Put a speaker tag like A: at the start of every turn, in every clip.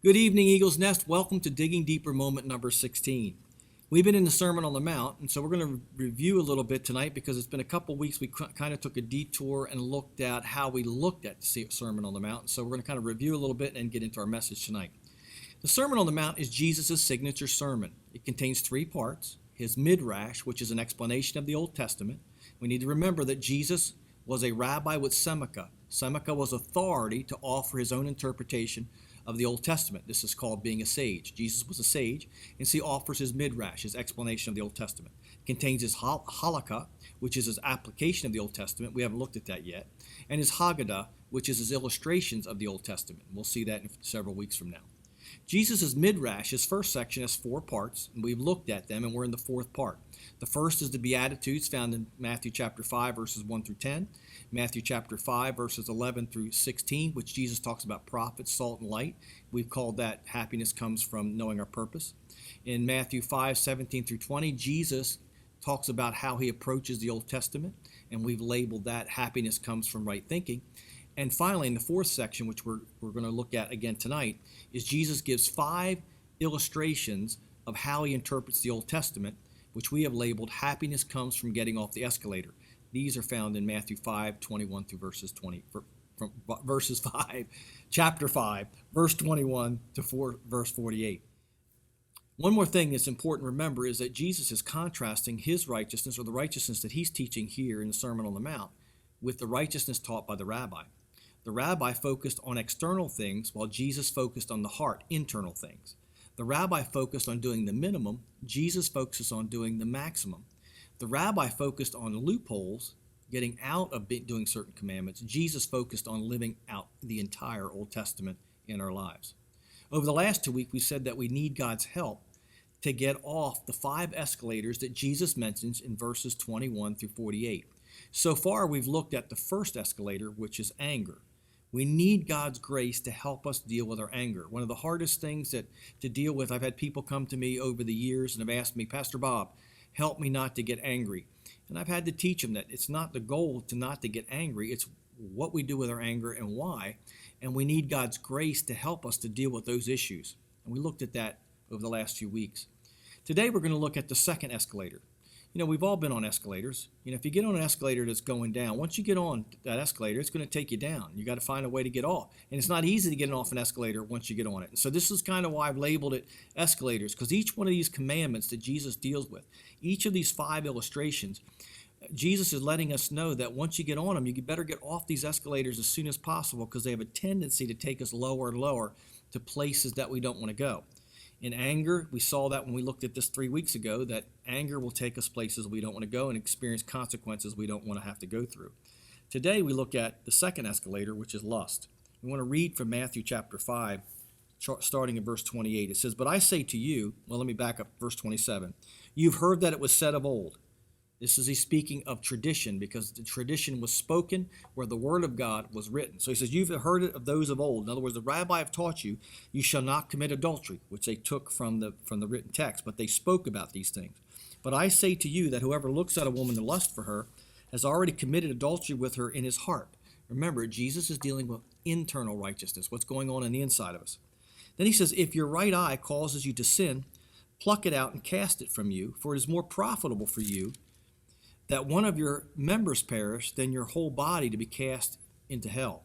A: Good evening, Eagle's Nest. Welcome to Digging Deeper moment number 16. We've been in the Sermon on the Mount, and so we're going to review a little bit tonight because it's been a couple weeks. We kind of took a detour and looked at how we looked at the Sermon on the Mount. So we're going to kind of review a little bit and get into our message tonight. The Sermon on the Mount is Jesus' signature sermon. It contains three parts. His MIDRASH, which is an explanation of the Old Testament. We need to remember that Jesus was a rabbi with Seneca. Seneca was authority to offer his own interpretation of the Old Testament. This is called being a sage. Jesus was a sage, and so he offers his MIDRASH, his explanation of the Old Testament. It contains his HAGGADAH, which is his application of the Old Testament. We haven't looked at that yet. And his HAGGADAH, which is his illustrations of the Old Testament. We'll see that in several weeks from now. Jesus' MIDRASH, his first section, has four parts, and we've looked at them, and we're in the fourth part. The first is the Beatitudes found in Matthew chapter 5, verses 1 through 10, Matthew chapter 5, verses 11 through 16, which Jesus talks about prophets, salt, and light. We've called that happiness comes from knowing our purpose. In Matthew 5, 17 through 20, Jesus talks about how he approaches the Old Testament, and we've labeled that happiness comes from right thinking. And finally, in the fourth section, which we're going to look at again tonight, is Jesus gives 5 illustrations of how he interprets the Old Testament, which we have labeled happiness comes from getting off the escalator. These are found in Matthew 5, 21 through verses 20, from verses 5, chapter 5, verse 21 to verse 48. One more thing that's important to remember is that Jesus is contrasting his righteousness, or the righteousness that he's teaching here in the Sermon on the Mount, with the righteousness taught by the rabbi. The rabbi focused on external things, while Jesus focused on the heart, internal things. The rabbi focused on doing the minimum. Jesus focuses on doing the maximum. The rabbi focused on loopholes, getting out of doing certain commandments. Jesus focused on living out the entire Old Testament in our lives. Over the last 2 weeks, we said that we need God's help to get off the 5 escalators that Jesus mentions in verses 21 through 48. So far, we've looked at the first escalator, which is anger. We need God's grace to help us deal with our anger. One of the hardest things to deal with, I've had people come to me over the years and have asked me, Pastor Bob, help me not to get angry. And I've had to teach them that it's not the goal to not to get angry. It's what we do with our anger and why. And we need God's grace to help us to deal with those issues. And we looked at that over the last few weeks. Today we're going to look at the second escalator. You know, we've all been on escalators. You know, if you get on an escalator that's going down, once you get on that escalator, it's going to take you down. You got to find a way to get off. And it's not easy to get off an escalator once you get on it. And so this is kind of why I've labeled it escalators, because each one of these commandments that Jesus deals with, each of these 5 illustrations, Jesus is letting us know that once you get on them, you better get off these escalators as soon as possible, because they have a tendency to take us lower and lower to places that we don't want to go. In anger, we saw that when we looked at this 3 weeks ago, that anger will take us places we don't want to go and experience consequences we don't want to have to go through. Today, we look at the second escalator, which is lust. We want to read from Matthew chapter 5, starting in verse 28. It says, "But I say to you," well, let me back up, verse 27. "You've heard that it was said of old." This is he speaking of tradition, because the tradition was spoken where the word of God was written. So he says, you've heard it of those of old. In other words, the rabbi have taught you, you shall not commit adultery, which they took from the written text, but they spoke about these things. "But I say to you that whoever looks at a woman to lust for her has already committed adultery with her in his heart." Remember, Jesus is dealing with internal righteousness, what's going on the inside of us. Then he says, "If your right eye causes you to sin, pluck it out and cast it from you, for it is more profitable for you that one of your members perish than your whole body to be cast into hell.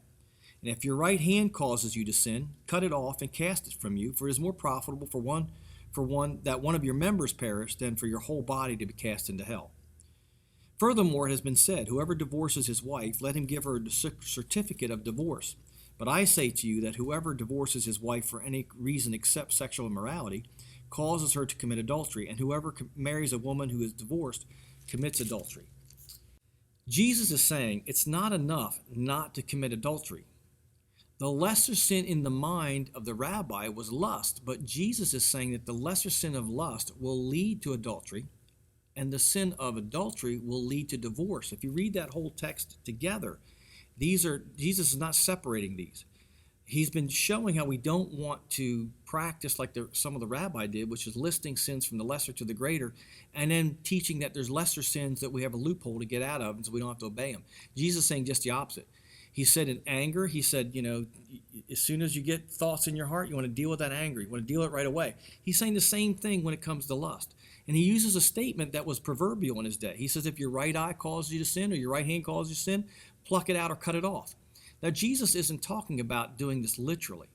A: And if your right hand causes you to sin, cut it off and cast it from you, for it is more profitable for one that one of your members perish than for your whole body to be cast into hell. Furthermore, it has been said, whoever divorces his wife, let him give her a certificate of divorce. But I say to you that whoever divorces his wife for any reason except sexual immorality causes her to commit adultery, and whoever marries a woman who is divorced commits adultery." Jesus is saying it's not enough not to commit adultery. The lesser sin in the mind of the rabbi was lust, but Jesus is saying that the lesser sin of lust will lead to adultery, and the sin of adultery will lead to divorce. If you read that whole text together, Jesus is not separating these. He's been showing how we don't want to practice like some of the rabbi did, which is listing sins from the lesser to the greater, and then teaching that there's lesser sins that we have a loophole to get out of, and so we don't have to obey them. Jesus is saying just the opposite. He said in anger, he said, as soon as you get thoughts in your heart, you want to deal with that anger. You want to deal it right away. He's saying the same thing when it comes to lust. And he uses a statement that was proverbial in his day. He says, if your right eye causes you to sin or your right hand causes you to sin, pluck it out or cut it off. Now, Jesus isn't talking about doing this literally.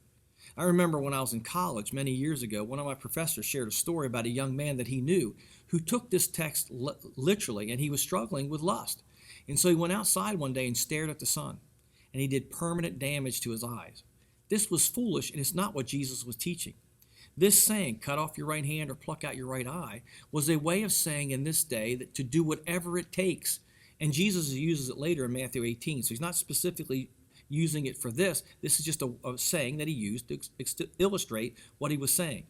A: I remember when I was in college many years ago, one of my professors shared a story about a young man that he knew who took this text literally, and he was struggling with lust. And so he went outside one day and stared at the sun, and he did permanent damage to his eyes. This was foolish, and it's not what Jesus was teaching. This saying, cut off your right hand or pluck out your right eye, was a way of saying in this day that to do whatever it takes. And Jesus uses it later in Matthew 18, so he's not specifically using it for this. This is just a saying that he used to illustrate what he was saying.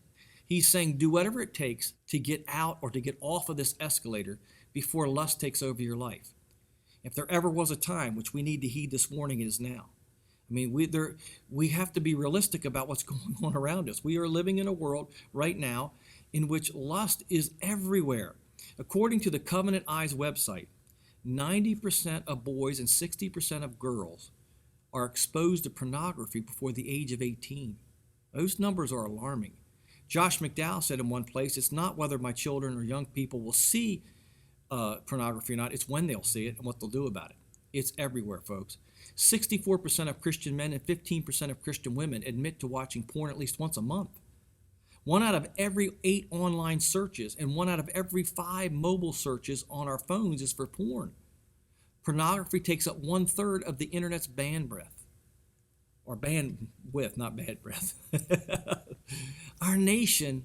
A: He's saying do whatever it takes to get out or to get off of this escalator before lust takes over your life. If there ever was a time which we need to heed this warning, it is now. I mean, we have to be realistic about what's going on around us. We are living in a world right now in which lust is everywhere. According to the Covenant Eyes website, 90% of boys and 60% of girls are exposed to pornography before the age of 18. Those numbers are alarming. Josh McDowell said in one place, it's not whether my children or young people will see pornography or not, it's when they'll see it and what they'll do about it. It's everywhere, folks. 64% of Christian men and 15% of Christian women admit to watching porn at least once a month. 1 out of every 8 online searches and 1 out of every 5 mobile searches on our phones is for porn. Pornography takes up 1/3 of the internet's bandwidth, or bandwidth, not bad breath. Our nation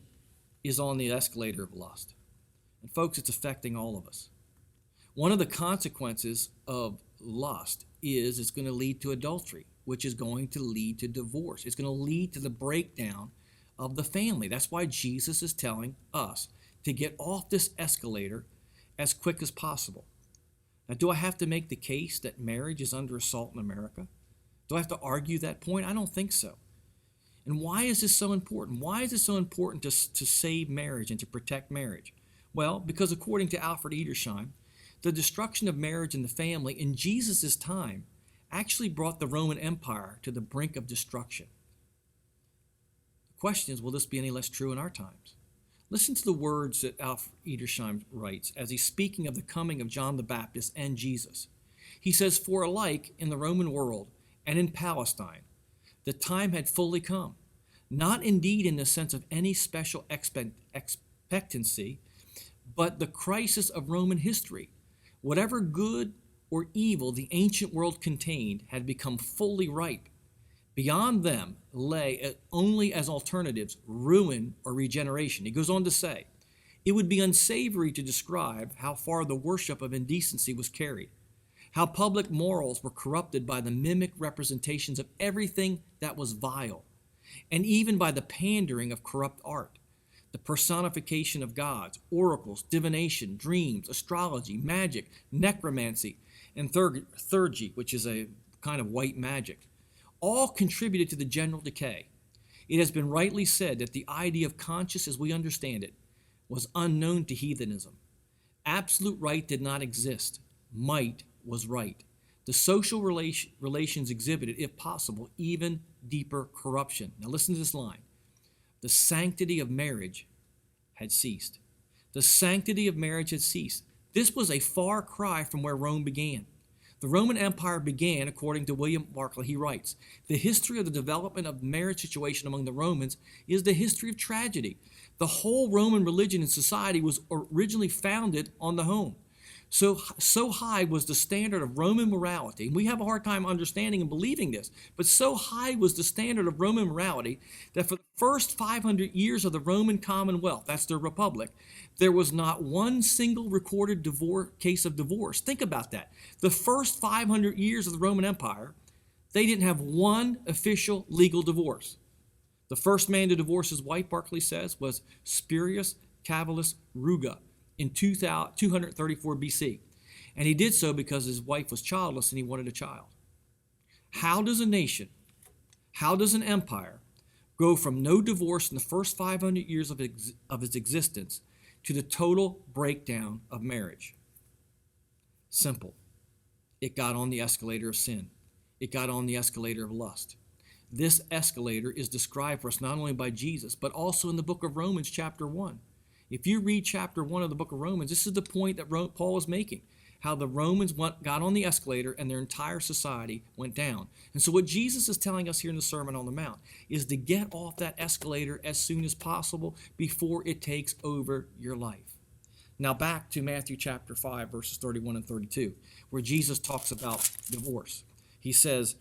A: is on the escalator of lust. And folks, it's affecting all of us. One of the consequences of lust is it's going to lead to adultery, which is going to lead to divorce. It's going to lead to the breakdown of the family. That's why Jesus is telling us to get off this escalator as quick as possible. Now, do I have to make the case that marriage is under assault in America? Do I have to argue that point? I don't think so. And why is this so important? Why is it so important to save marriage and to protect marriage? Well, because according to Alfred Edersheim, the destruction of marriage and the family in Jesus' time actually brought the Roman Empire to the brink of destruction. The question is, will this be any less true in our times? Listen to the words that Alfred Edersheim writes as he's speaking of the coming of John the Baptist and Jesus. He says, for alike in the Roman world and in Palestine, the time had fully come, not indeed in the sense of any special expectancy, but the crisis of Roman history. Whatever good or evil the ancient world contained had become fully ripe. Beyond them lay only as alternatives ruin or regeneration. He goes on to say, it would be unsavory to describe how far the worship of indecency was carried, how public morals were corrupted by the mimic representations of everything that was vile, and even by the pandering of corrupt art, the personification of gods, oracles, divination, dreams, astrology, magic, necromancy, and theurgy, which is a kind of white magic, all contributed to the general decay. It has been rightly said that the idea of conscience as we understand it was unknown to heathenism. Absolute right did not exist. Might was right. The social relations exhibited, if possible, even deeper corruption. Now listen to this line. The sanctity of marriage had ceased. The sanctity of marriage had ceased. This was a far cry from where Rome began. The Roman Empire began, according to William Barclay, he writes, the history of the development of the marriage situation among the Romans is the history of tragedy. The whole Roman religion and society was originally founded on the home. So high was the standard of Roman morality, and we have a hard time understanding and believing this, but so high was the standard of Roman morality that for the first 500 years of the Roman Commonwealth, that's their republic, there was not one single recorded case of divorce. Think about that. The first 500 years of the Roman Empire, they didn't have one official legal divorce. The first man to divorce his wife, Barclay says, was Spurius Cavillus Ruga in 234 BC. And he did so because his wife was childless and he wanted a child. How does a nation, how does an empire go from no divorce in the first 500 years of its existence to the total breakdown of marriage? Simple. It got on the escalator of sin. it got on the escalator of lust. This escalator is described for us not only by Jesus, but also in the book of Romans, chapter 1. If you read chapter 1 of the book of Romans, this is the point that Paul is making, how the Romans got on the escalator and their entire society went down. And so what Jesus is telling us here in the Sermon on the Mount is to get off that escalator as soon as possible before it takes over your life. Now back to Matthew chapter 5, verses 31 and 32, where Jesus talks about divorce. He says,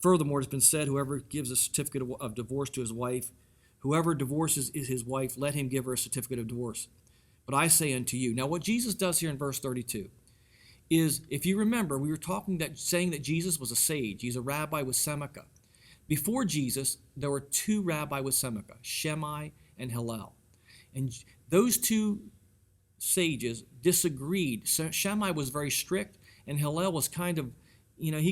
A: "Furthermore, it has been said, whoever gives a certificate of divorce to his wife, whoever divorces his wife, let him give her a certificate of divorce. But I say unto you." Now what Jesus does here in verse 32 is, if you remember, we were saying that Jesus was a sage. He's a rabbi with Seneca. Before Jesus, there were two rabbis with Seneca, Shammai and Hillel. And those two sages disagreed. So Shammai was very strict, and Hillel was he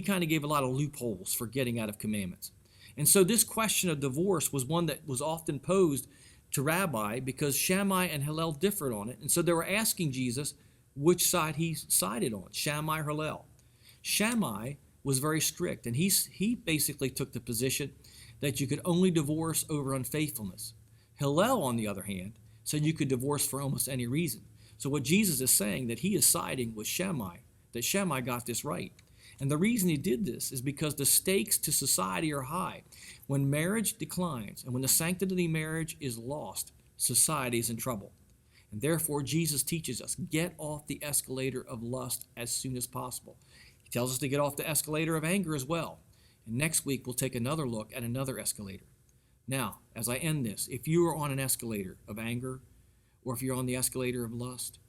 A: kind of gave a lot of loopholes for getting out of commandments. And so this question of divorce was one that was often posed to Rabbi because Shammai and Hillel differed on it. And so they were asking Jesus which side he sided on, Shammai or Hillel. Shammai was very strict, and he basically took the position that you could only divorce over unfaithfulness. Hillel, on the other hand, said you could divorce for almost any reason. So what Jesus is saying, that he is siding with Shammai, that Shammai got this right. And the reason he did this is because the stakes to society are high. When marriage declines and when the sanctity of marriage is lost, society is in trouble. And therefore, Jesus teaches us, get off the escalator of lust as soon as possible. He tells us to get off the escalator of anger as well. And next week, we'll take another look at another escalator. Now, as I end this, if you are on an escalator of anger, or if you're on the escalator of lust,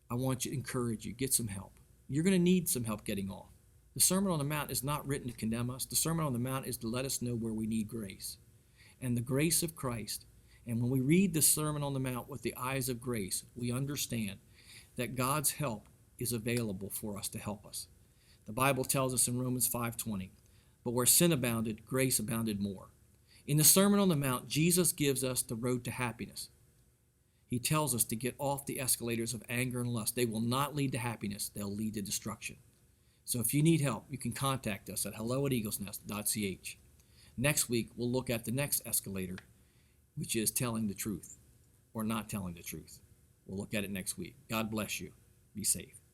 A: I want to encourage you, get some help. You're going to need some help getting off. The Sermon on the Mount is not written to condemn us. The Sermon on the Mount is to let us know where we need grace. And the grace of Christ. And when we read the Sermon on the Mount with the eyes of grace, we understand that God's help is available for us to help us. The Bible tells us in Romans 5:20, "But where sin abounded, grace abounded more." In the Sermon on the Mount, Jesus gives us the road to happiness. He tells us to get off the escalators of anger and lust. They will not lead to happiness. They'll lead to destruction. So if you need help, you can contact us at hello@eaglesnest.ch. Next week, we'll look at the next escalator, which is telling the truth or not telling the truth. We'll look at it next week. God bless you. Be safe.